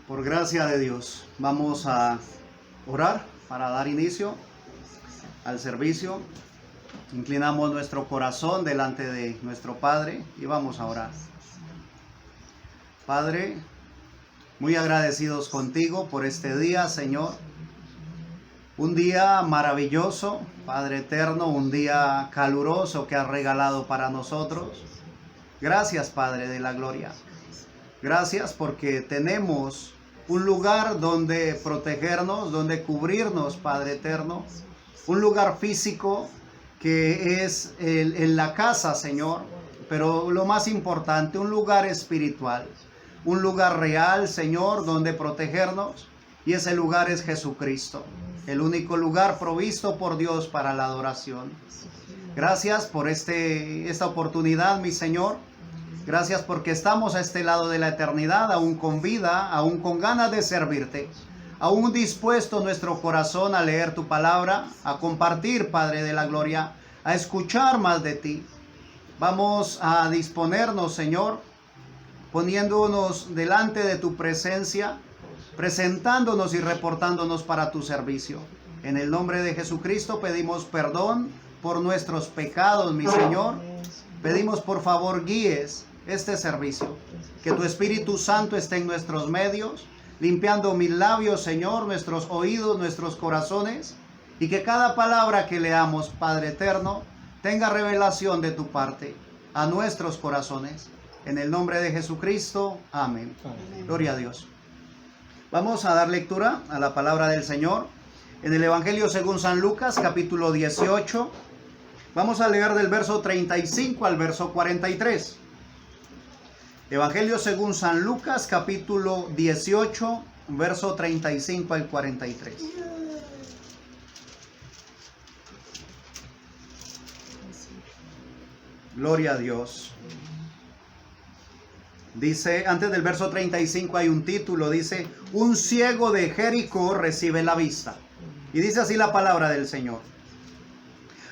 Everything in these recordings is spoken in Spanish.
Por gracia de Dios, vamos a orar para dar inicio al servicio. Inclinamos nuestro corazón delante de nuestro Padre y vamos a orar. Padre, muy agradecidos contigo por este día, Señor. Un día maravilloso, Padre eterno, un día caluroso que has regalado para nosotros. Gracias, Padre de la gloria. Gracias porque tenemos un lugar donde protegernos, donde cubrirnos, Padre eterno. Un lugar físico que es en la casa, Señor. Pero lo más importante, un lugar espiritual. Un lugar real, Señor, donde protegernos. Y ese lugar es Jesucristo. El único lugar provisto por Dios para la adoración. Gracias por esta oportunidad, mi Señor. Gracias porque estamos a este lado de la eternidad, aún con vida, aún con ganas de servirte. Aún dispuesto nuestro corazón a leer tu palabra, a compartir, Padre de la gloria, a escuchar más de ti. Vamos a disponernos, Señor, poniéndonos delante de tu presencia, presentándonos y reportándonos para tu servicio. En el nombre de Jesucristo pedimos perdón por nuestros pecados, mi Señor. Pedimos por favor guíes este servicio. Que tu Espíritu Santo esté en nuestros medios, limpiando mis labios, Señor, nuestros oídos, nuestros corazones. Y que cada palabra que leamos, Padre eterno, tenga revelación de tu parte a nuestros corazones. En el nombre de Jesucristo, amén. Gloria a Dios. Vamos a dar lectura a la palabra del Señor en el Evangelio según San Lucas, capítulo 18. Vamos a leer del verso 35 al verso 43. Evangelio según San Lucas, capítulo 18, verso 35 al 43. Gloria a Dios. Dice, antes del verso 35 hay un título, dice, un ciego de Jericó recibe la vista. Y dice así la palabra del Señor.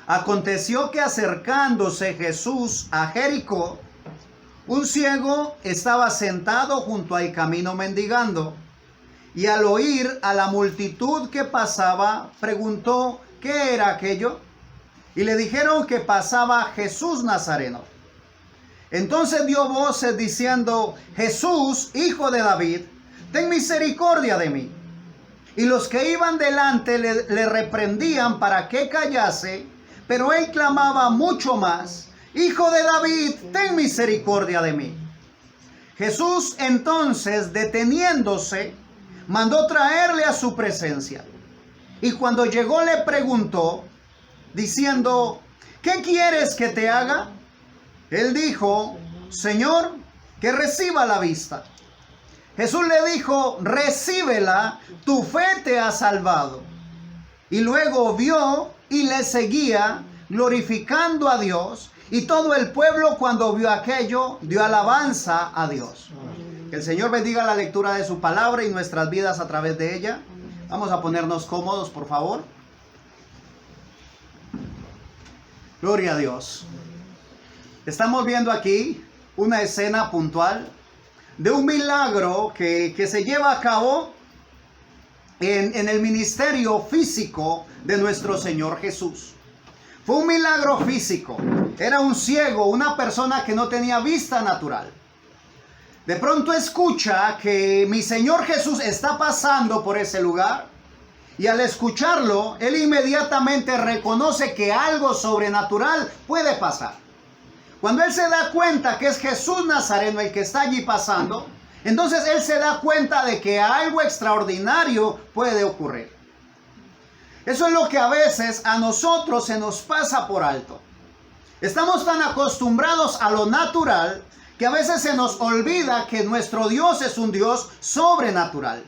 Aconteció que acercándose Jesús a Jericó, un ciego estaba sentado junto al camino mendigando, y al oír a la multitud que pasaba, preguntó qué era aquello, y le dijeron que pasaba Jesús Nazareno. Entonces dio voces diciendo, Jesús, hijo de David, ten misericordia de mí. Y los que iban delante le reprendían para que callase, pero él clamaba mucho más, Hijo de David, ten misericordia de mí. Jesús entonces, deteniéndose, mandó traerle a su presencia. Y cuando llegó le preguntó, diciendo, ¿qué quieres que te haga? Él dijo, Señor, que reciba la vista. Jesús le dijo, recíbela, tu fe te ha salvado. Y luego vio y le seguía, glorificando a Dios. Y todo el pueblo, cuando vio aquello, dio alabanza a Dios. Que el Señor bendiga la lectura de su palabra y nuestras vidas a través de ella. Vamos a ponernos cómodos, por favor. Gloria a Dios. Estamos viendo aquí una escena puntual de un milagro que se lleva a cabo en el ministerio físico de nuestro Señor Jesús. Fue un milagro físico. Era un ciego, una persona que no tenía vista natural. De pronto escucha que mi Señor Jesús está pasando por ese lugar. Y al escucharlo, él inmediatamente reconoce que algo sobrenatural puede pasar. Cuando él se da cuenta que es Jesús Nazareno el que está allí pasando, entonces él se da cuenta de que algo extraordinario puede ocurrir. Eso es lo que a veces a nosotros se nos pasa por alto. Estamos tan acostumbrados a lo natural que a veces se nos olvida que nuestro Dios es un Dios sobrenatural.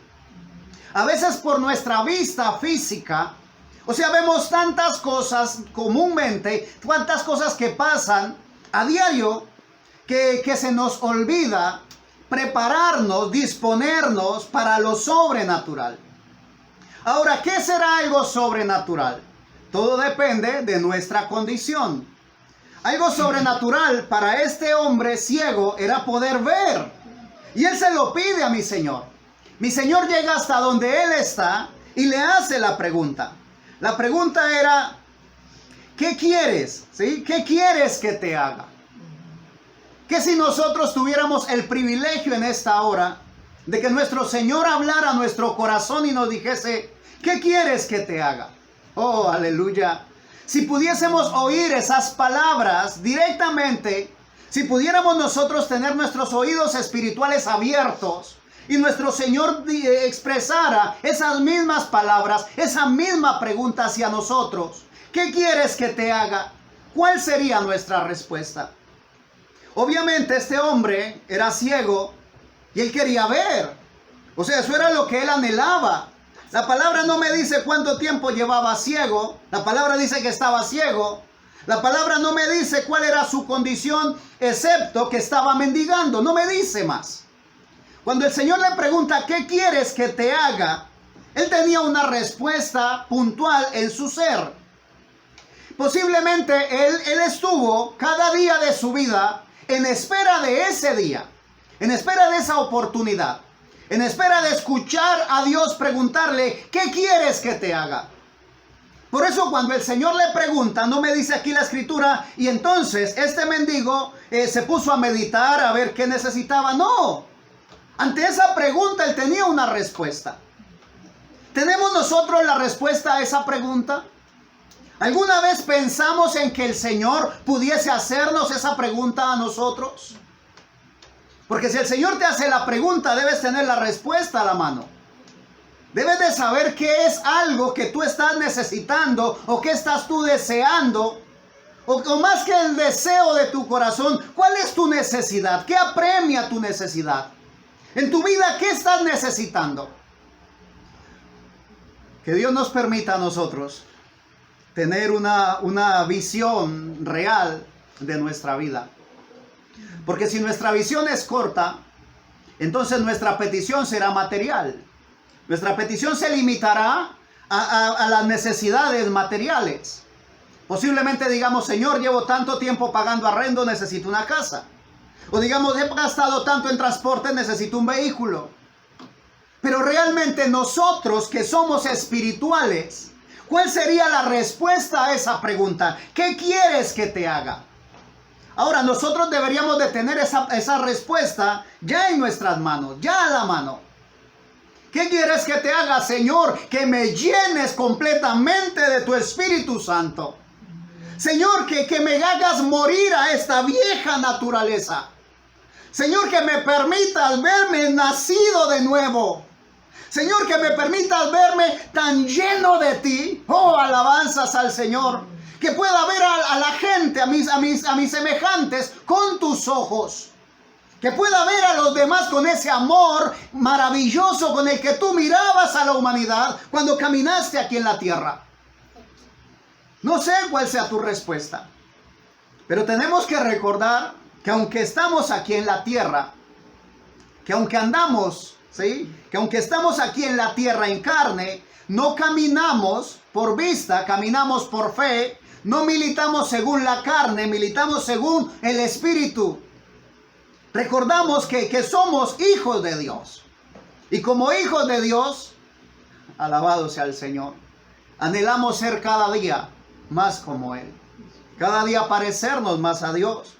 A veces por nuestra vista física, o sea, vemos tantas cosas comúnmente, tantas cosas que pasan a diario, que se nos olvida prepararnos, disponernos para lo sobrenatural. Ahora, ¿qué será algo sobrenatural? Todo depende de nuestra condición. Algo sobrenatural para este hombre ciego era poder ver. Y él se lo pide a mi Señor. Mi Señor llega hasta donde él está y le hace la pregunta. La pregunta era, ¿qué quieres? ¿Sí? ¿Qué quieres que te haga? Que si nosotros tuviéramos el privilegio en esta hora de que nuestro Señor hablara a nuestro corazón y nos dijese, ¿qué quieres que te haga? Oh, aleluya. Si pudiésemos oír esas palabras directamente, si pudiéramos nosotros tener nuestros oídos espirituales abiertos y nuestro Señor expresara esas mismas palabras, esa misma pregunta hacia nosotros, ¿qué quieres que te haga? ¿Cuál sería nuestra respuesta? Obviamente este hombre era ciego y él quería ver. O sea, eso era lo que él anhelaba. La palabra no me dice cuánto tiempo llevaba ciego. La palabra dice que estaba ciego. La palabra no me dice cuál era su condición, excepto que estaba mendigando. No me dice más. Cuando el Señor le pregunta, ¿qué quieres que te haga? Él tenía una respuesta puntual en su ser. Posiblemente él estuvo cada día de su vida en espera de ese día, en espera de esa oportunidad, en espera de escuchar a Dios preguntarle, ¿qué quieres que te haga? Por eso cuando el Señor le pregunta, no me dice aquí la escritura, y entonces este mendigo se puso a meditar a ver qué necesitaba. No, ante esa pregunta él tenía una respuesta. ¿Tenemos nosotros la respuesta a esa pregunta? ¿Alguna vez pensamos en que el Señor pudiese hacernos esa pregunta a nosotros? Porque si el Señor te hace la pregunta, debes tener la respuesta a la mano. Debes de saber qué es algo que tú estás necesitando o qué estás tú deseando. O más que el deseo de tu corazón, ¿cuál es tu necesidad? ¿Qué apremia tu necesidad? En tu vida, ¿qué estás necesitando? Que Dios nos permita a nosotros tener una visión real de nuestra vida. Porque si nuestra visión es corta, entonces nuestra petición será material. Nuestra petición se limitará a las necesidades materiales. Posiblemente digamos, Señor, llevo tanto tiempo pagando arrendo, necesito una casa. O digamos, he gastado tanto en transporte, necesito un vehículo. Pero realmente nosotros que somos espirituales, ¿cuál sería la respuesta a esa pregunta? ¿Qué quieres que te haga? Ahora, nosotros deberíamos de tener esa respuesta ya en nuestras manos, ya a la mano. ¿Qué quieres que te haga, Señor? Que me llenes completamente de tu Espíritu Santo. Señor, que me hagas morir a esta vieja naturaleza. Señor, que me permitas verme nacido de nuevo. Señor, que me permitas verme tan lleno de ti. Oh, alabanzas al Señor. Que pueda ver a la gente, a mis semejantes con tus ojos. Que pueda ver a los demás con ese amor maravilloso con el que tú mirabas a la humanidad cuando caminaste aquí en la tierra. No sé cuál sea tu respuesta, pero tenemos que recordar que aunque estamos aquí en la tierra, que aunque andamos, ¿sí? Que aunque estamos aquí en la tierra en carne, no caminamos por vista, caminamos por fe, no militamos según la carne, militamos según el Espíritu. Recordamos que somos hijos de Dios. Y como hijos de Dios, alabado sea el Señor, anhelamos ser cada día más como Él. Cada día parecernos más a Dios.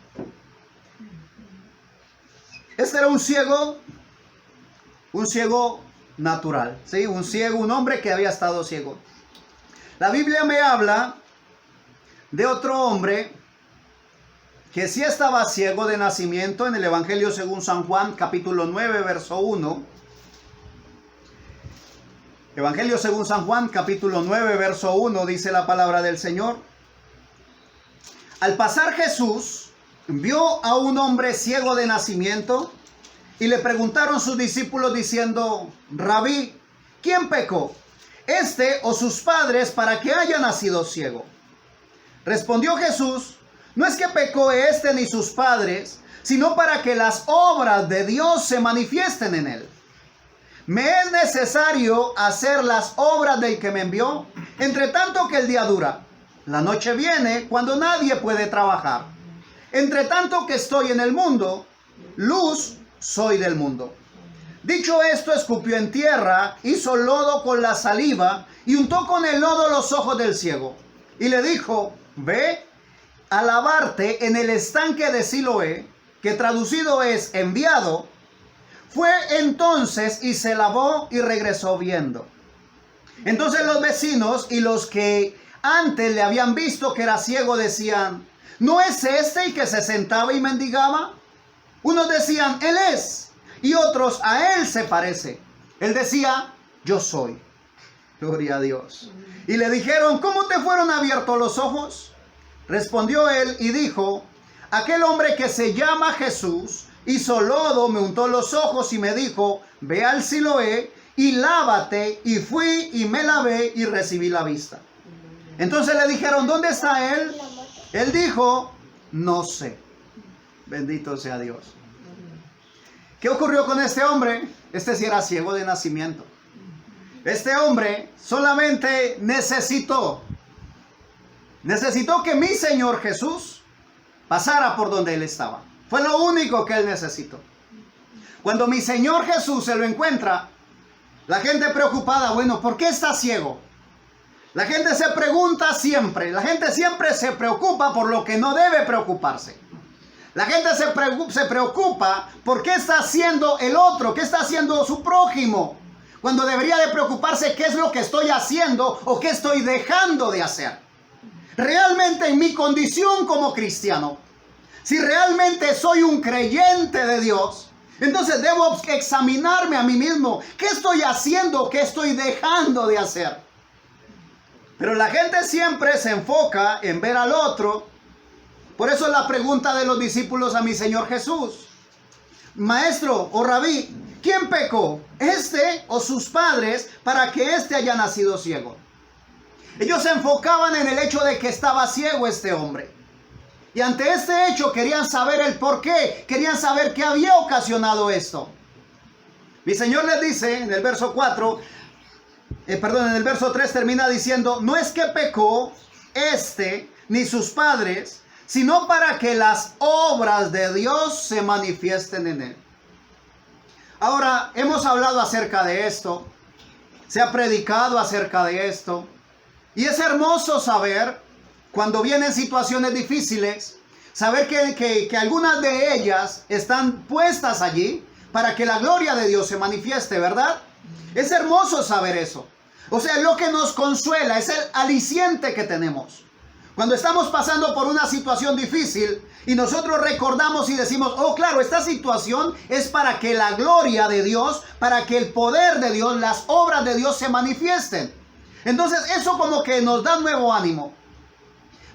Este era un ciego natural, ¿sí? Un hombre que había estado ciego. La Biblia me habla de otro hombre que sí estaba ciego de nacimiento en el Evangelio según San Juan, capítulo 9, verso 1. Evangelio según San Juan, capítulo 9, verso 1, dice la palabra del Señor. Al pasar Jesús, vio a un hombre ciego de nacimiento y le preguntaron sus discípulos diciendo, Rabí, ¿quién pecó, este o sus padres, para que haya nacido ciego? Respondió Jesús, no es que pecó este ni sus padres, sino para que las obras de Dios se manifiesten en él. Me es necesario hacer las obras del que me envió, entre tanto que el día dura. La noche viene cuando nadie puede trabajar. Entre tanto que estoy en el mundo, luz soy del mundo. Dicho esto, escupió en tierra, hizo lodo con la saliva y untó con el lodo los ojos del ciego. Y le dijo, ve a lavarte en el estanque de Siloé, que traducido es enviado. Fue entonces y se lavó y regresó viendo. Entonces los vecinos y los que antes le habían visto que era ciego decían, ¿no es este el que se sentaba y mendigaba? Unos decían, él es, y otros, a él se parece. Él decía, yo soy. Gloria a Dios. Y le dijeron, ¿cómo te fueron abiertos los ojos? Respondió él y dijo, aquel hombre que se llama Jesús hizo lodo, me untó los ojos y me dijo, ve al Siloé y lávate. Y fui y me lavé y recibí la vista. Entonces le dijeron, ¿dónde está él? Él dijo, no sé. Bendito sea Dios. ¿Qué ocurrió con este hombre? Este sí era ciego de nacimiento. Este hombre solamente necesitó que mi Señor Jesús pasara por donde él estaba. Fue lo único que él necesitó. Cuando mi Señor Jesús se lo encuentra, la gente preocupada, bueno, ¿por qué está ciego? La gente se pregunta siempre, la gente siempre se preocupa por lo que no debe preocuparse. La gente se preocupa por qué está haciendo el otro, qué está haciendo su prójimo, cuando debería de preocuparse qué es lo que estoy haciendo o qué estoy dejando de hacer. Realmente en mi condición como cristiano, si realmente soy un creyente de Dios, entonces debo examinarme a mí mismo. ¿Qué estoy haciendo? ¿Qué estoy dejando de hacer? Pero la gente siempre se enfoca en ver al otro. Por eso la pregunta de los discípulos a mi Señor Jesús. Maestro o rabí, ¿quién pecó? ¿Este o sus padres para que éste haya nacido ciego? Ellos se enfocaban en el hecho de que estaba ciego este hombre. Y ante este hecho querían saber el por qué. Querían saber qué había ocasionado esto. Mi Señor les dice en el verso 4, en el verso 3 termina diciendo, no es que pecó este ni sus padres, sino para que las obras de Dios se manifiesten en él. Ahora, hemos hablado acerca de esto, se ha predicado acerca de esto, y es hermoso saber, cuando vienen situaciones difíciles, saber que algunas de ellas están puestas allí para que la gloria de Dios se manifieste, ¿verdad? Es hermoso saber eso. O sea, lo que nos consuela es el aliciente que tenemos. Cuando estamos pasando por una situación difícil y nosotros recordamos y decimos, oh claro, esta situación es para que la gloria de Dios, para que el poder de Dios, las obras de Dios se manifiesten. Entonces eso como que nos da nuevo ánimo.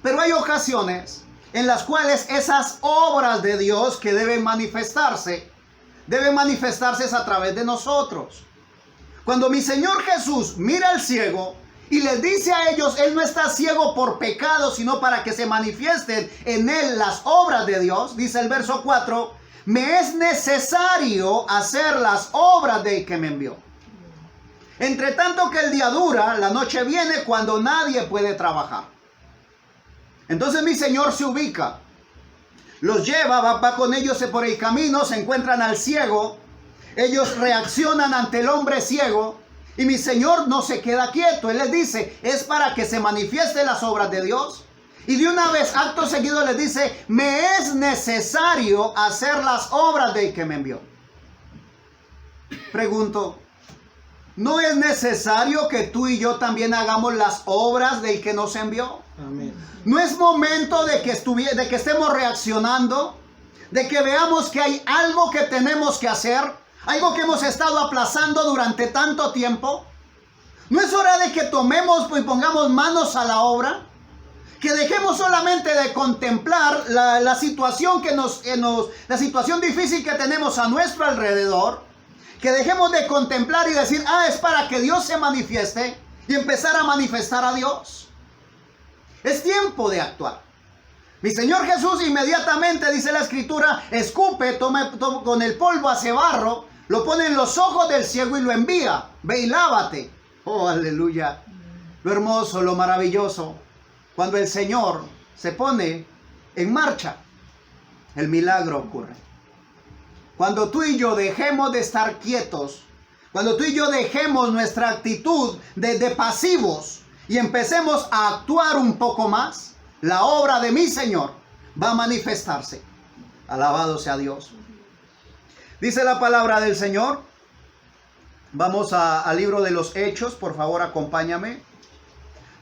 Pero hay ocasiones en las cuales esas obras de Dios que deben manifestarse a través de nosotros. Cuando mi Señor Jesús mira al ciego y les dice a ellos, él no está ciego por pecado, sino para que se manifiesten en él las obras de Dios, dice el verso 4, me es necesario hacer las obras del que me envió. Entre tanto que el día dura, la noche viene cuando nadie puede trabajar. Entonces mi Señor se ubica, los lleva, va con ellos por el camino, se encuentran al ciego, ellos reaccionan ante el hombre ciego y mi Señor no se queda quieto. Él les dice, es para que se manifiesten las obras de Dios. Y de una vez, acto seguido, les dice, me es necesario hacer las obras del que me envió. Pregunto, ¿no es necesario que tú y yo también hagamos las obras del que nos envió? Amén. ¿No es momento de que estemos reaccionando? De que veamos que hay algo que tenemos que hacer, algo que hemos estado aplazando durante tanto tiempo. ¿No es hora de que tomemos y pongamos manos a la obra? Que dejemos solamente de contemplar la situación la situación difícil que tenemos a nuestro alrededor. Que dejemos de contemplar y decir, es para que Dios se manifieste y empezar a manifestar a Dios. Es tiempo de actuar. Mi Señor Jesús inmediatamente, dice la Escritura, escupe, toma con el polvo, hace barro, lo pone en los ojos del ciego y lo envía. Ve y lávate. Oh, aleluya. Lo hermoso, lo maravilloso. Cuando el Señor se pone en marcha, el milagro ocurre. Cuando tú y yo dejemos de estar quietos, cuando tú y yo dejemos nuestra actitud de pasivos y empecemos a actuar un poco más, la obra de mi Señor va a manifestarse. Alabado sea Dios. Dice la palabra del Señor. Vamos al libro de los Hechos, por favor acompáñame.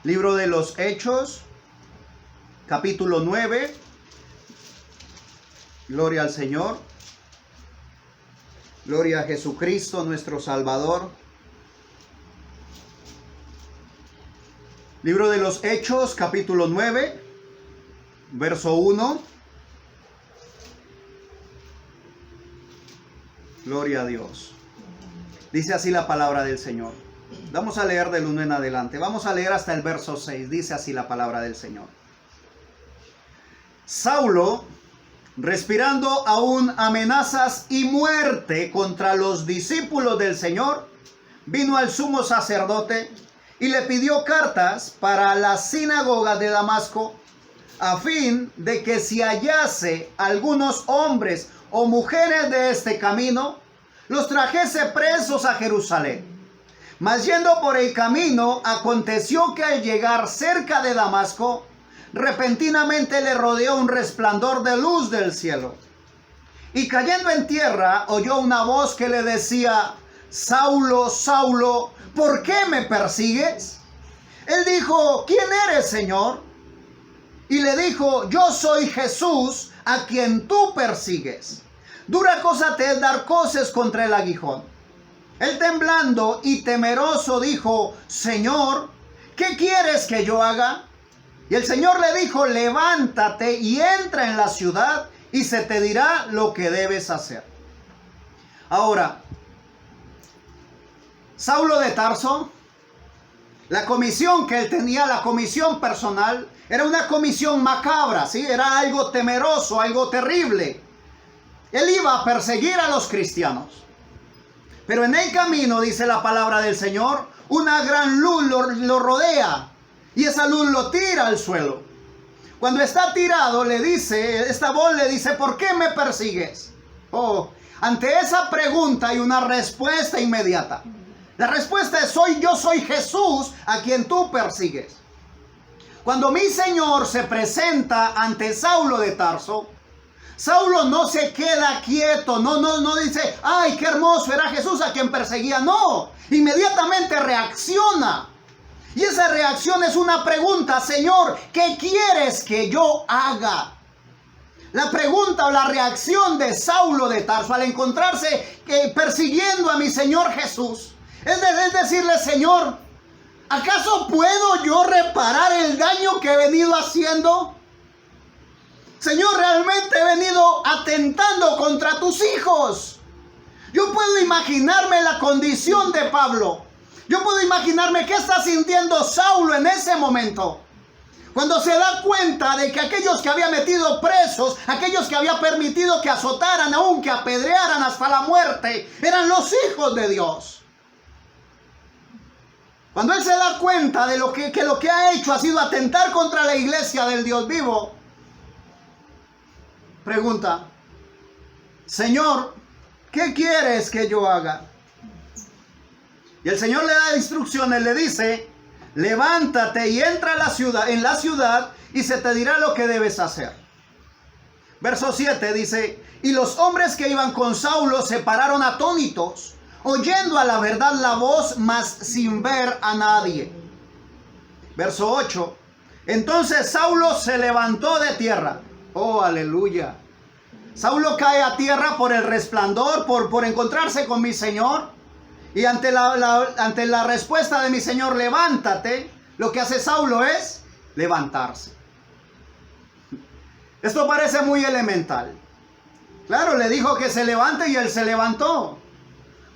Libro de los Hechos, capítulo 9. Gloria al Señor. Gloria a Jesucristo, nuestro Salvador. Libro de los Hechos, capítulo 9, verso 1. Gloria a Dios. Dice así la palabra del Señor. Vamos a leer del 1 en adelante. Vamos a leer hasta el verso 6. Dice así la palabra del Señor. Saulo, respirando aún amenazas y muerte contra los discípulos del Señor, vino al sumo sacerdote y le pidió cartas para la sinagoga de Damasco, a fin de que si hallase algunos hombres o mujeres de este camino, los trajese presos a Jerusalén. Mas yendo por el camino, aconteció que al llegar cerca de Damasco, repentinamente le rodeó un resplandor de luz del cielo. Y cayendo en tierra, oyó una voz que le decía: Saulo, Saulo, ¿por qué me persigues? Él dijo: ¿quién eres, Señor? Y le dijo: yo soy Jesús, a quien tú persigues. Dura cosa te es dar coces contra el aguijón. Él, temblando y temeroso, dijo: Señor, ¿qué quieres que yo haga? Y el Señor le dijo: levántate y entra en la ciudad y se te dirá lo que debes hacer. Ahora, Saulo de Tarso, la comisión que él tenía, la comisión personal, era una comisión macabra, ¿sí? Era algo temeroso, algo terrible. Él iba a perseguir a los cristianos. Pero en el camino, dice la palabra del Señor, una gran luz lo rodea. Y esa luz lo tira al suelo. Cuando está tirado, le dice, esta voz le dice: ¿por qué me persigues? Oh, ante esa pregunta hay una respuesta inmediata. La respuesta es: yo soy Jesús, a quien tú persigues. Cuando mi Señor se presenta ante Saulo de Tarso, Saulo no se queda quieto, no dice: ay, qué hermoso, era Jesús a quien perseguía. No, inmediatamente reacciona. Y esa reacción es una pregunta: Señor, ¿qué quieres que yo haga? La pregunta o la reacción de Saulo de Tarso al encontrarse persiguiendo a mi Señor Jesús es decirle: Señor, ¿acaso puedo yo reparar el daño que he venido haciendo? Señor, realmente he venido atentando contra tus hijos. Yo puedo imaginarme la condición de Pablo. Yo puedo imaginarme qué está sintiendo Saulo en ese momento, cuando se da cuenta de que aquellos que había metido presos, aquellos que había permitido que azotaran, aún que apedrearan hasta la muerte, eran los hijos de Dios. Cuando él se da cuenta de lo que ha hecho ha sido atentar contra la iglesia del Dios vivo, pregunta: Señor, ¿qué quieres que yo haga? Y el Señor le da instrucciones, le dice: levántate y entra en la ciudad y se te dirá lo que debes hacer. Verso 7 dice: y los hombres que iban con Saulo se pararon atónitos, oyendo a la verdad la voz, mas sin ver a nadie. Verso 8: entonces Saulo se levantó de tierra. Oh, aleluya. Saulo cae a tierra por el resplandor, por encontrarse con mi Señor. Y ante la respuesta de mi Señor: levántate, lo que hace Saulo es levantarse. Esto parece muy elemental. Claro, le dijo que se levante y él se levantó.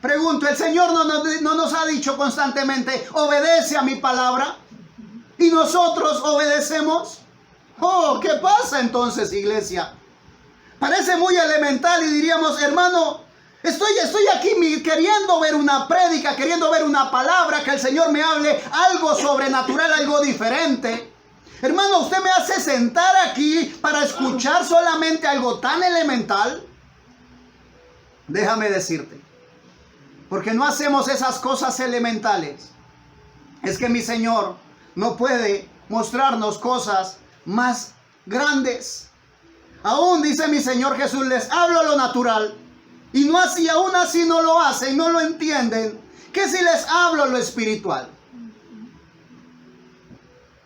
Pregunto, ¿el Señor no nos ha dicho constantemente: obedece a mi palabra? ¿Y nosotros obedecemos? Oh, ¿qué pasa entonces, iglesia? Parece muy elemental y diríamos: hermano, estoy aquí queriendo ver una prédica, queriendo ver una palabra, que el Señor me hable algo sobrenatural, algo diferente. Hermano, ¿usted me hace sentar aquí para escuchar solamente algo tan elemental? déjame decirte, porque no hacemos esas cosas elementales, es que mi Señor no puede mostrarnos cosas más grandes. Aún dice mi Señor Jesús, les hablo lo natural, y no así, aún así no lo hacen, no lo entienden. ¿Qué si les hablo lo espiritual?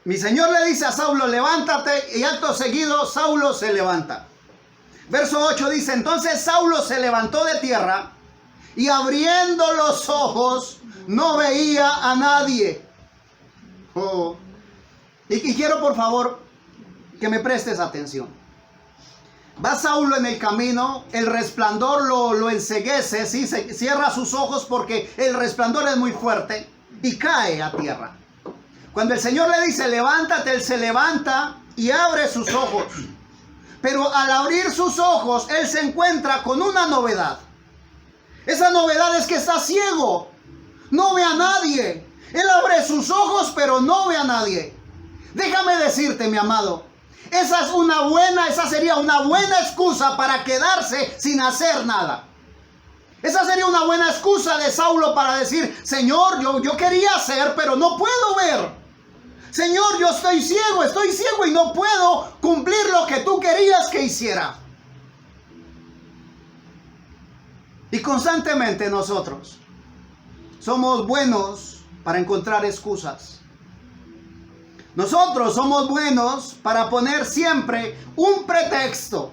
Mi Señor le dice a Saulo, levántate, y acto seguido Saulo se levanta. Verso 8 dice, entonces Saulo se levantó de tierra, y abriendo los ojos, no veía a nadie. Oh. Y quiero por favor que me prestes atención. Va Saulo en el camino, el resplandor lo enceguece, ¿sí? Se cierra sus ojos porque el resplandor es muy fuerte y cae a tierra. Cuando el Señor le dice, levántate, él se levanta y abre sus ojos. Pero al abrir sus ojos, él se encuentra con una novedad. Esa novedad es que está ciego, no ve a nadie. Él abre sus ojos, pero no ve a nadie. Déjame decirte, mi amado, esa sería una buena excusa para quedarse sin hacer nada. Esa sería una buena excusa de Saulo para decir, Señor, yo quería hacer, pero no puedo ver. Señor, yo estoy ciego y no puedo cumplir lo que tú querías que hiciera. Y constantemente nosotros somos buenos para encontrar excusas. Nosotros somos buenos para poner siempre un pretexto.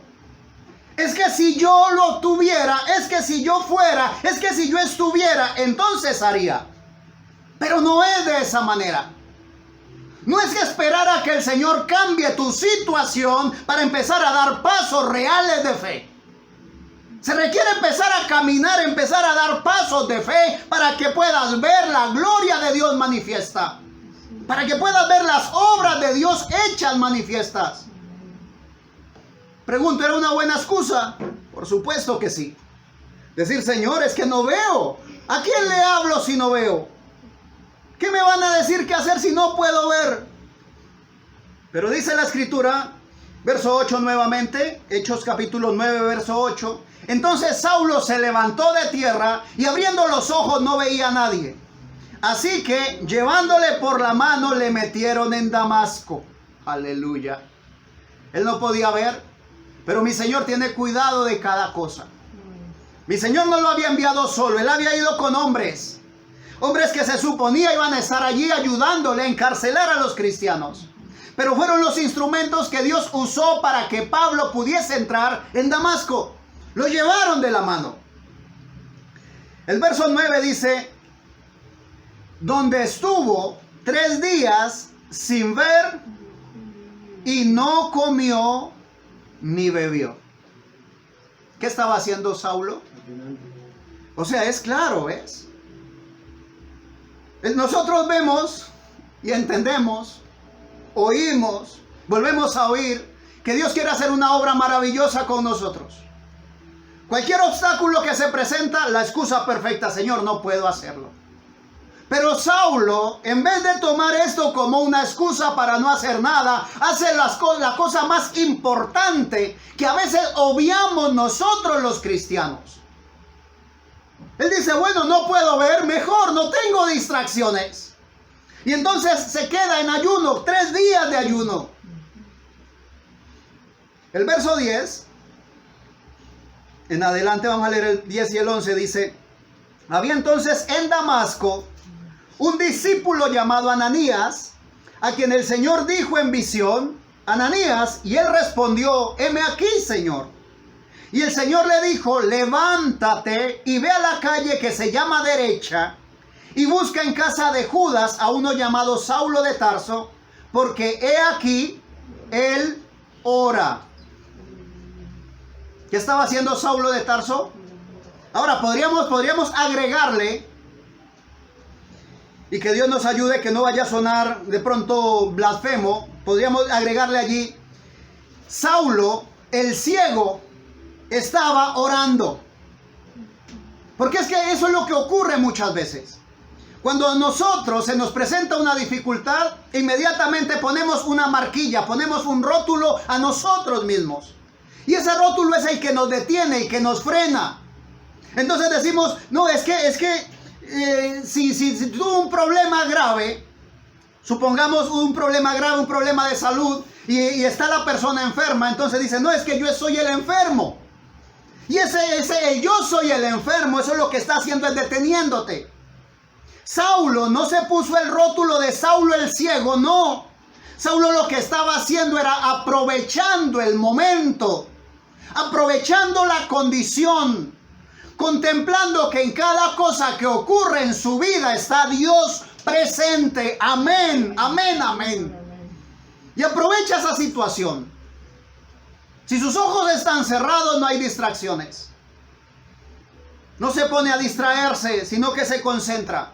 Es que si yo lo tuviera, es que si yo fuera, es que si yo estuviera, entonces haría. Pero no es de esa manera. No es que esperar a que el Señor cambie tu situación para empezar a dar pasos reales de fe. Se requiere empezar a caminar, empezar a dar pasos de fe para que puedas ver la gloria de Dios manifiesta. Para que puedas ver las obras de Dios hechas manifiestas. Pregunto, ¿era una buena excusa? Por supuesto que sí. Decir, Señor, es que no veo. ¿A quién le hablo si no veo? ¿Qué me van a decir qué hacer si no puedo ver? Pero dice la Escritura, verso 8 nuevamente, Hechos capítulo 9, verso 8. Entonces Saulo se levantó de tierra y abriendo los ojos no veía a nadie. Así que llevándole por la mano le metieron en Damasco. Aleluya. Él no podía ver, pero mi Señor tiene cuidado de cada cosa. Mi Señor no lo había enviado solo, él había ido con hombres. Hombres que se suponía iban a estar allí ayudándole a encarcelar a los cristianos. Pero fueron los instrumentos que Dios usó para que Pablo pudiese entrar en Damasco. Lo llevaron de la mano. El verso 9 dice, donde estuvo 3 días sin ver y no comió ni bebió. ¿Qué estaba haciendo Saulo? O sea, es claro, ¿ves? Nosotros vemos y entendemos, oímos, volvemos a oír que Dios quiere hacer una obra maravillosa con nosotros. Cualquier obstáculo que se presenta, la excusa perfecta, Señor, no puedo hacerlo. Pero Saulo, en vez de tomar esto como una excusa para no hacer nada, hace la cosa más importante que a veces obviamos nosotros los cristianos. Él dice, bueno, no puedo ver, mejor, no tengo distracciones. Y entonces se queda en ayuno, 3 días de ayuno. El verso 10, en adelante vamos a leer el 10 y el 11, dice, había entonces en Damasco un discípulo llamado Ananías, a quien el Señor dijo en visión, Ananías, y él respondió, heme aquí, Señor. Y el Señor le dijo, levántate y ve a la calle que se llama Derecha, y busca en casa de Judas a uno llamado Saulo de Tarso, porque he aquí, él ora. ¿Qué estaba haciendo Saulo de Tarso? Ahora podríamos agregarle, y que Dios nos ayude que no vaya a sonar de pronto blasfemo, podríamos agregarle allí, Saulo, el ciego, estaba orando. Porque es que eso es lo que ocurre muchas veces. Cuando a nosotros se nos presenta una dificultad, inmediatamente ponemos una marquilla, ponemos un rótulo a nosotros mismos. Y ese rótulo es el que nos detiene y que nos frena. Entonces decimos, no, si tuvo un problema grave, supongamos un problema grave, un problema de salud, y está la persona enferma, entonces dice, no, es que yo soy el enfermo. Y ese yo soy el enfermo, eso es lo que está haciendo, es deteniéndote. Saulo no se puso el rótulo de Saulo el ciego, no. Saulo lo que estaba haciendo era aprovechando el momento, aprovechando la condición, contemplando que en cada cosa que ocurre en su vida está Dios presente. Amén, amén, amén. Y aprovecha esa situación. Si sus ojos están cerrados, no hay distracciones. No se pone a distraerse, sino que se concentra.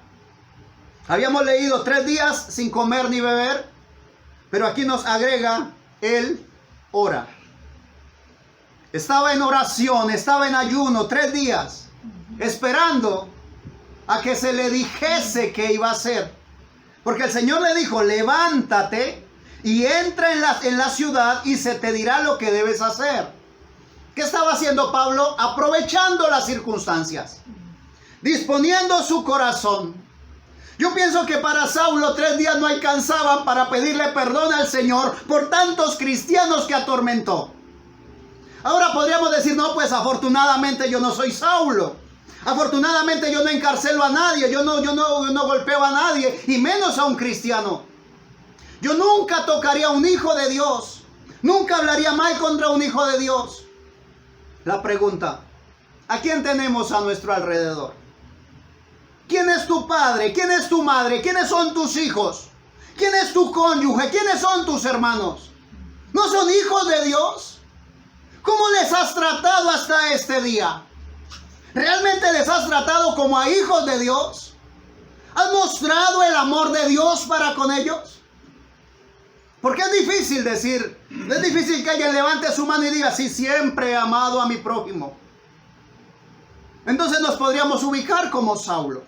Habíamos leído 3 días sin comer ni beber, pero aquí nos agrega el ora. Estaba en oración, estaba en ayuno 3 días, esperando a que se le dijese qué iba a hacer. Porque el Señor le dijo, levántate y entra en la ciudad y se te dirá lo que debes hacer. ¿Qué estaba haciendo Pablo? Aprovechando las circunstancias, disponiendo su corazón. Yo pienso que para Saulo 3 días no alcanzaban para pedirle perdón al Señor por tantos cristianos que atormentó. Ahora podríamos decir, no, pues afortunadamente yo no soy Saulo. Afortunadamente yo no encarcelo a nadie, yo no golpeo a nadie, y menos a un cristiano. Yo nunca tocaría a un hijo de Dios, nunca hablaría mal contra un hijo de Dios. La pregunta, ¿a quién tenemos a nuestro alrededor? ¿Quién es tu padre? ¿Quién es tu madre? ¿Quiénes son tus hijos? ¿Quién es tu cónyuge? ¿Quiénes son tus hermanos? ¿No son hijos de Dios? ¿Cómo les has tratado hasta este día? ¿Realmente les has tratado como a hijos de Dios? ¿Has mostrado el amor de Dios para con ellos? Porque es difícil decir, es difícil que alguien levante su mano y diga, sí, siempre he amado a mi prójimo. Entonces nos podríamos ubicar como Saulo.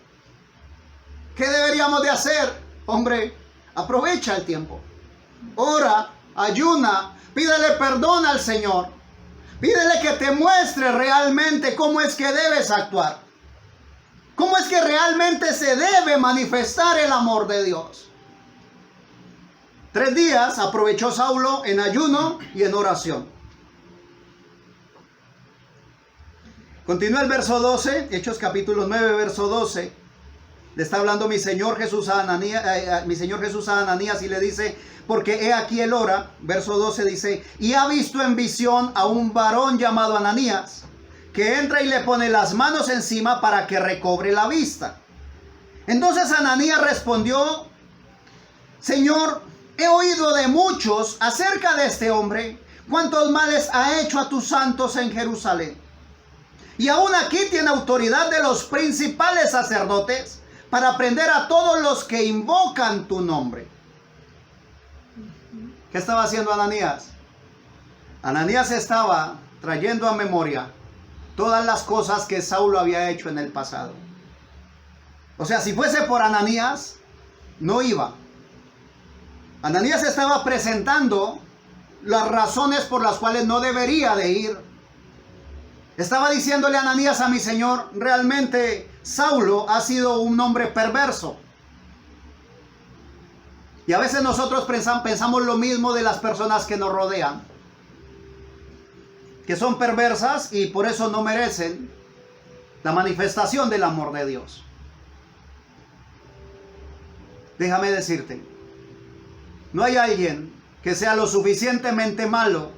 ¿Qué deberíamos de hacer? Hombre, aprovecha el tiempo. Ora, ayuna, pídele perdón al Señor. Pídele que te muestre realmente cómo es que debes actuar. Cómo es que realmente se debe manifestar el amor de Dios. 3 días aprovechó Saulo en ayuno y en oración. Continúa el verso 12, Hechos capítulo 9, verso 12. Le está hablando mi Señor Jesús a Ananías y le dice, porque he aquí él ora, verso 12 dice, y ha visto en visión a un varón llamado Ananías, que entra y le pone las manos encima para que recobre la vista. Entonces Ananías respondió, Señor, he oído de muchos acerca de este hombre, cuántos males ha hecho a tus santos en Jerusalén. Y aún aquí tiene autoridad de los principales sacerdotes para prender a todos los que invocan tu nombre. ¿Qué estaba haciendo Ananías? Ananías estaba trayendo a memoria todas las cosas que Saulo había hecho en el pasado. O sea, si fuese por Ananías, no iba. Ananías estaba presentando las razones por las cuales no debería de ir. Estaba diciéndole a Ananías, a mi Señor, realmente Saulo ha sido un hombre perverso. Y a veces nosotros pensamos lo mismo de las personas que nos rodean, que son perversas y por eso no merecen la manifestación del amor de Dios. Déjame decirte, no hay alguien que sea lo suficientemente malo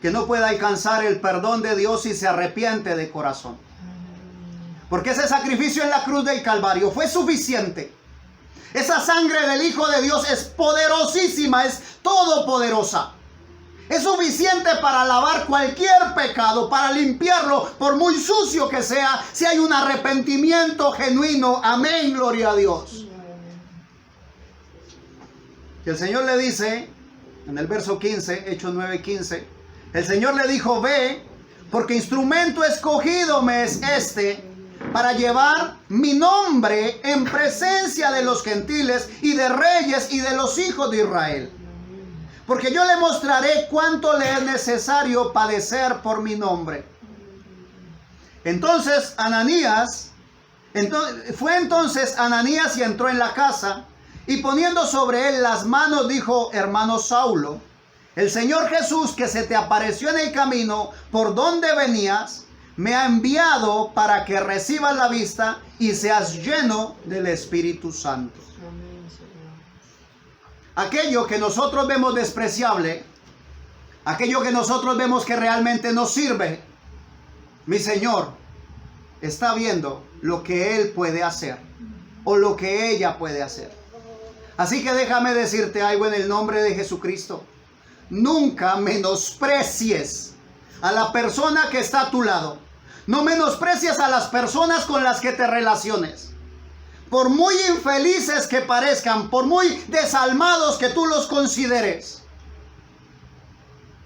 que no pueda alcanzar el perdón de Dios si se arrepiente de corazón. Porque ese sacrificio en la cruz del Calvario fue suficiente. Esa sangre del Hijo de Dios es poderosísima, es todopoderosa. Es suficiente para lavar cualquier pecado, para limpiarlo, por muy sucio que sea, si hay un arrepentimiento genuino. Amén, gloria a Dios. Que el Señor le dice, en el verso 15, Hechos 9:15, el Señor le dijo, ve, porque instrumento escogido me es este, para llevar mi nombre en presencia de los gentiles y de reyes y de los hijos de Israel. Porque yo le mostraré cuánto le es necesario padecer por mi nombre. Entonces fue Ananías y entró en la casa, y poniendo sobre él las manos dijo: hermano Saulo, el Señor Jesús, que se te apareció en el camino por donde venías, me ha enviado para que recibas la vista y seas lleno del Espíritu Santo. Aquello que nosotros vemos despreciable, aquello que nosotros vemos que realmente no sirve, mi Señor está viendo lo que Él puede hacer o lo que ella puede hacer. Así que déjame decirte algo en el nombre de Jesucristo. Nunca menosprecies a la persona que está a tu lado. No menosprecies a las personas con las que te relaciones. Por muy infelices que parezcan, por muy desalmados que tú los consideres,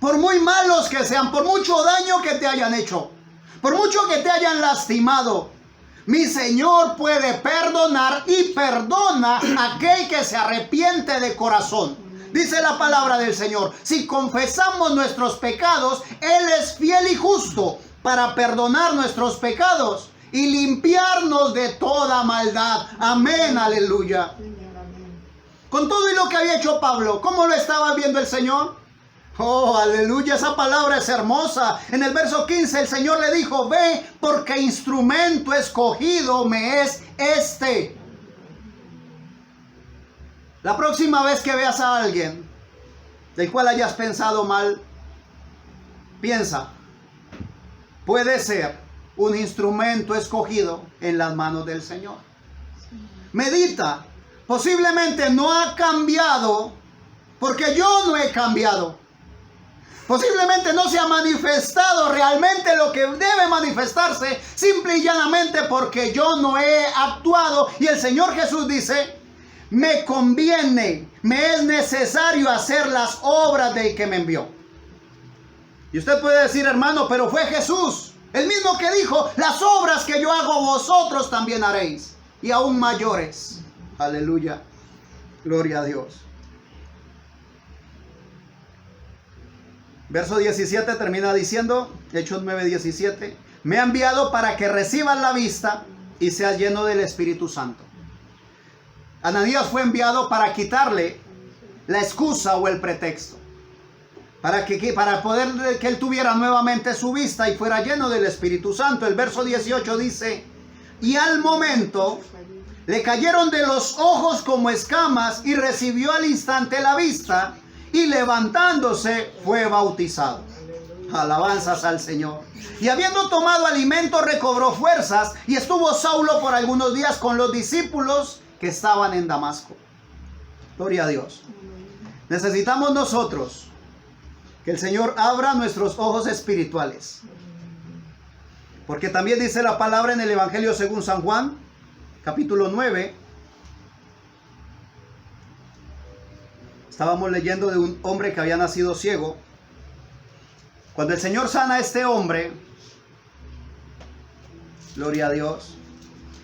por muy malos que sean, por mucho daño que te hayan hecho, por mucho que te hayan lastimado, mi Señor puede perdonar y perdona a aquel que se arrepiente de corazón. Dice la palabra del Señor: si confesamos nuestros pecados, Él es fiel y justo para perdonar nuestros pecados y limpiarnos de toda maldad. Amén, aleluya. Con todo y lo que había hecho Pablo, ¿cómo lo estaba viendo el Señor? Oh, aleluya, esa palabra es hermosa. En el verso 15 el Señor le dijo: ve, porque instrumento escogido me es este. La próxima vez que veas a alguien del cual hayas pensado mal, piensa: puede ser un instrumento escogido en las manos del Señor. Medita: posiblemente no ha cambiado porque yo no he cambiado. Posiblemente no se ha manifestado realmente lo que debe manifestarse, simple y llanamente porque yo no he actuado. Y el Señor Jesús dice: me conviene, me es necesario hacer las obras del que me envió. Y usted puede decir: hermano, pero fue Jesús, el mismo que dijo: las obras que yo hago vosotros también haréis, y aún mayores. Aleluya, gloria a Dios. Verso 17 termina diciendo, Hechos 9:17: me ha enviado para que recibas la vista y seas lleno del Espíritu Santo. Ananías fue enviado para quitarle la excusa o el pretexto, para poder que él tuviera nuevamente su vista y fuera lleno del Espíritu Santo. El verso 18 dice: y al momento le cayeron de los ojos como escamas y recibió al instante la vista, y levantándose fue bautizado. Alabanzas al Señor. Y habiendo tomado alimento, recobró fuerzas, y estuvo Saulo por algunos días con los discípulos que estaban en Damasco. Gloria a Dios. Necesitamos nosotros que el Señor abra nuestros ojos espirituales, porque también dice la palabra en el Evangelio según San Juan, capítulo 9. Estábamos leyendo de un hombre que había nacido ciego. Cuando el Señor sana a este hombre, gloria a Dios,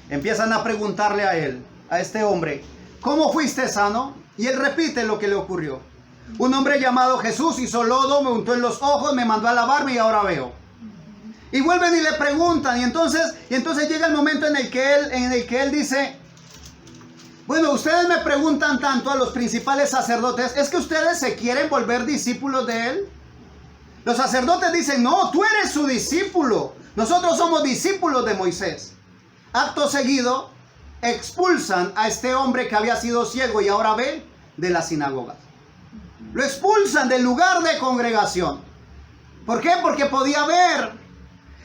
empiezan a preguntarle a él, a este hombre: ¿cómo fuiste sano? Y él repite lo que le ocurrió. Un hombre llamado Jesús hizo lodo, me untó en los ojos, me mandó a lavarme y ahora veo. Y vuelven y le preguntan, y entonces llega el momento en el que él dice: bueno, ustedes me preguntan tanto a los principales sacerdotes, ¿es que ustedes se quieren volver discípulos de él? Los sacerdotes dicen: no, tú eres su discípulo, nosotros somos discípulos de Moisés. Acto seguido, expulsan a este hombre que había sido ciego y ahora ve, de la sinagoga. Lo expulsan del lugar de congregación. ¿Por qué? Porque podía ver.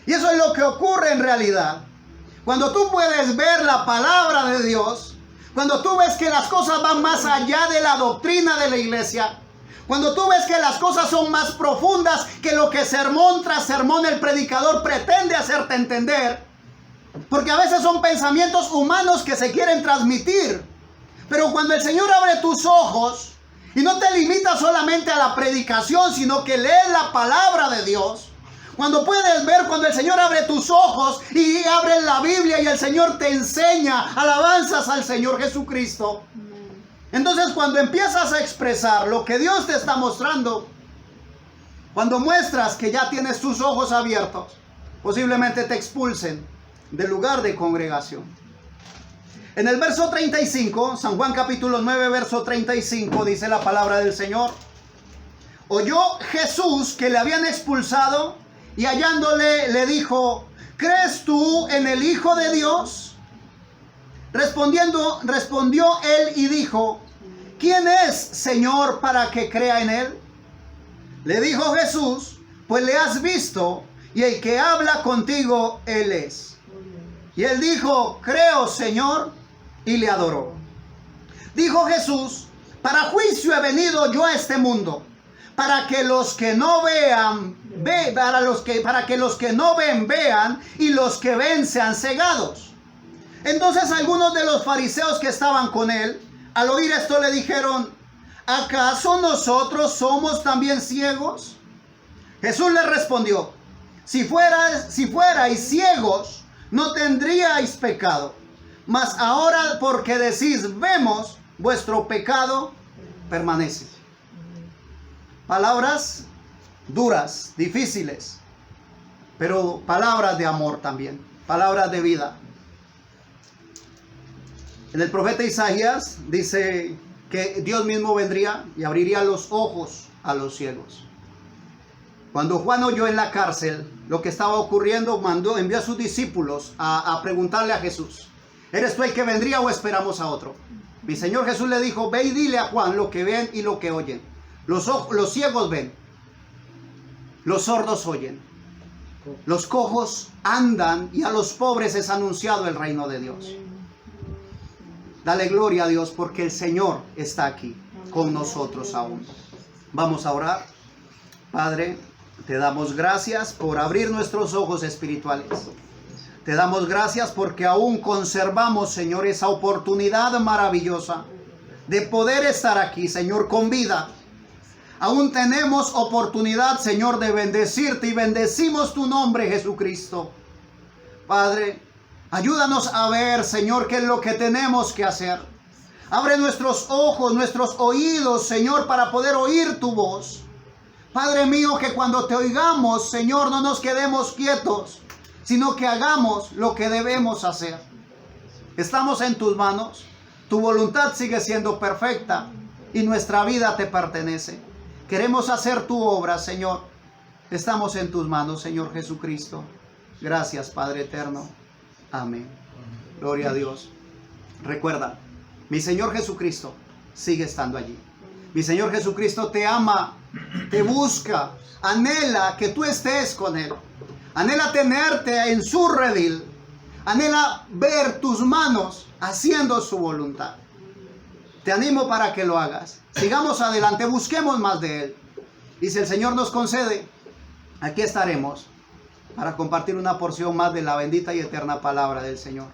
Y eso es lo que ocurre en realidad. Cuando tú puedes ver la palabra de Dios, cuando tú ves que las cosas van más allá de la doctrina de la iglesia, cuando tú ves que las cosas son más profundas que lo que sermón tras sermón el predicador pretende hacerte entender, porque a veces son pensamientos humanos que se quieren transmitir, pero cuando el Señor abre tus ojos y no te limita solamente a la predicación, sino que lees la palabra de Dios, cuando puedes ver, cuando el Señor abre tus ojos y abre la Biblia y el Señor te enseña, alabanzas al Señor Jesucristo. Entonces, cuando empiezas a expresar lo que Dios te está mostrando, cuando muestras que ya tienes tus ojos abiertos, Posiblemente te expulsen del lugar de congregación. En el verso 35, San Juan capítulo 9, verso 35, dice la palabra del Señor. Oyó Jesús que le habían expulsado y hallándole le dijo: ¿crees tú en el Hijo de Dios? Respondió él y dijo: ¿quién es, Señor, para que crea en él? Le dijo Jesús: pues le has visto, y el que habla contigo, él es. Y él dijo: creo, Señor, y le adoró. Dijo Jesús: para juicio he venido yo a este mundo, para que los que no vean, para que los que no ven, vean, y los que ven sean cegados. Entonces algunos de los fariseos que estaban con él, al oír esto, le dijeron: ¿acaso nosotros somos también ciegos? Jesús les respondió: si fuerais ciegos, no tendríais pecado. Mas ahora, porque decís vemos, vuestro pecado permanece. Palabras duras, difíciles, pero palabras de amor también, palabras de vida. En el profeta Isaías dice que Dios mismo vendría y abriría los ojos a los ciegos. Cuando Juan oyó en la cárcel lo que estaba ocurriendo, envió a sus discípulos a preguntarle a Jesús: ¿eres tú el que vendría o esperamos a otro? Mi Señor Jesús le dijo: ve y dile a Juan lo que ven y lo que oyen. Los ciegos ven, los sordos oyen, los cojos andan, y a los pobres es anunciado el reino de Dios. Dale gloria a Dios porque el Señor está aquí con nosotros aún. Vamos a orar. Padre, te damos gracias por abrir nuestros ojos espirituales. Te damos gracias porque aún conservamos, Señor, esa oportunidad maravillosa de poder estar aquí, Señor, con vida. Aún tenemos oportunidad, Señor, de bendecirte, y bendecimos tu nombre, Jesucristo. Padre, ayúdanos a ver, Señor, qué es lo que tenemos que hacer. Abre nuestros ojos, nuestros oídos, Señor, para poder oír tu voz. Padre mío, que cuando te oigamos, Señor, no nos quedemos quietos, sino que hagamos lo que debemos hacer. Estamos en tus manos. Tu voluntad sigue siendo perfecta y nuestra vida te pertenece. Queremos hacer tu obra, Señor. Estamos en tus manos, Señor Jesucristo. Gracias, Padre eterno. Amén. Gloria a Dios. Recuerda, mi Señor Jesucristo sigue estando allí. Mi Señor Jesucristo te ama, te busca, anhela que tú estés con Él. Anhela tenerte en su redil. Anhela ver tus manos haciendo su voluntad. Te animo para que lo hagas. Sigamos adelante, busquemos más de Él. Y si el Señor nos concede, aquí estaremos para compartir una porción más de la bendita y eterna palabra del Señor.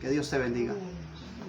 Que Dios te bendiga.